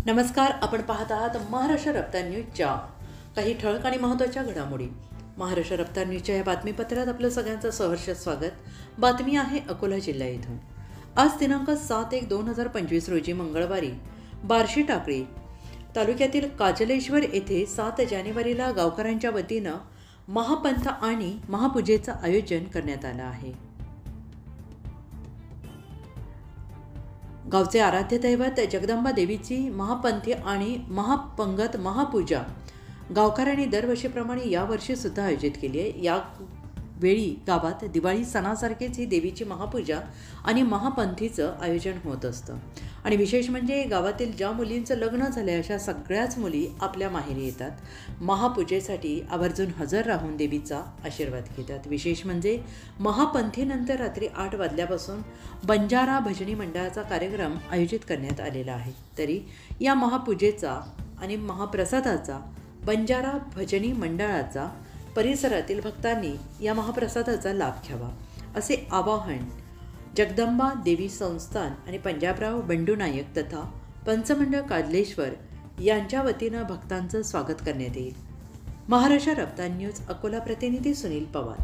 नमस्कार. आपण पाहत आहात महाराष्ट्र रफ्तार न्यूजच्या काही ठळक आणि महत्त्वाच्या घडामोडी. महाराष्ट्र रफ्तार न्यूजच्या या बातमीपत्रात आपलं सगळ्यांचं सहर्ष स्वागत. बातमी आहे अकोला जिल्हा येथून. आज दिनांक 7/1/2025 रोजी मंगळवारी बार्शी टाकळी तालुक्यातील काजलेश्वर येथे 7 जानेवारीला गावकऱ्यांच्या वतीनं महापंथ आणि महापूजेचं आयोजन करण्यात आलं आहे. गावचे आराध्य दैवत जगदंबा देवीची महापंथी आणि महापंगत महापूजा गावकऱ्यांनी दरवर्षीप्रमाणे यावर्षी सुद्धा आयोजित केली आहे. यावेळी गावात दिवाळी सणासारखेच ही देवीची महापूजा आणि महापंथीचं आयोजन होत असतं. आणि विशेष म्हणजे गावातील ज्या मुलींचं लग्न झालं अशा सगळ्याच मुली आपल्या माहेरी येतात. महापूजेसाठी आवर्जून हजर राहून देवीचा आशीर्वाद घेतात. विशेष म्हणजे महापंथीनंतर रात्री 8 वाजल्यापासून बंजारा भजनी मंडळाचा कार्यक्रम आयोजित करण्यात आलेला आहे. तरी या महापूजेचा आणि महाप्रसादाचा बंजारा भजनी मंडळाचा परिसरातील भक्तांनी या महाप्रसादाचा लाभ घ्यावा असे आवाहन जगदंबा देवी संस्थान आणि पंजाबराव बंडू नायक तथा पंचमंडळ काजलेश्वर यांच्या वतीनं भक्तांचं स्वागत करण्यात येईल. महाराष्ट्र रफ्तार न्यूज अकोला प्रतिनिधी सुनील पवार.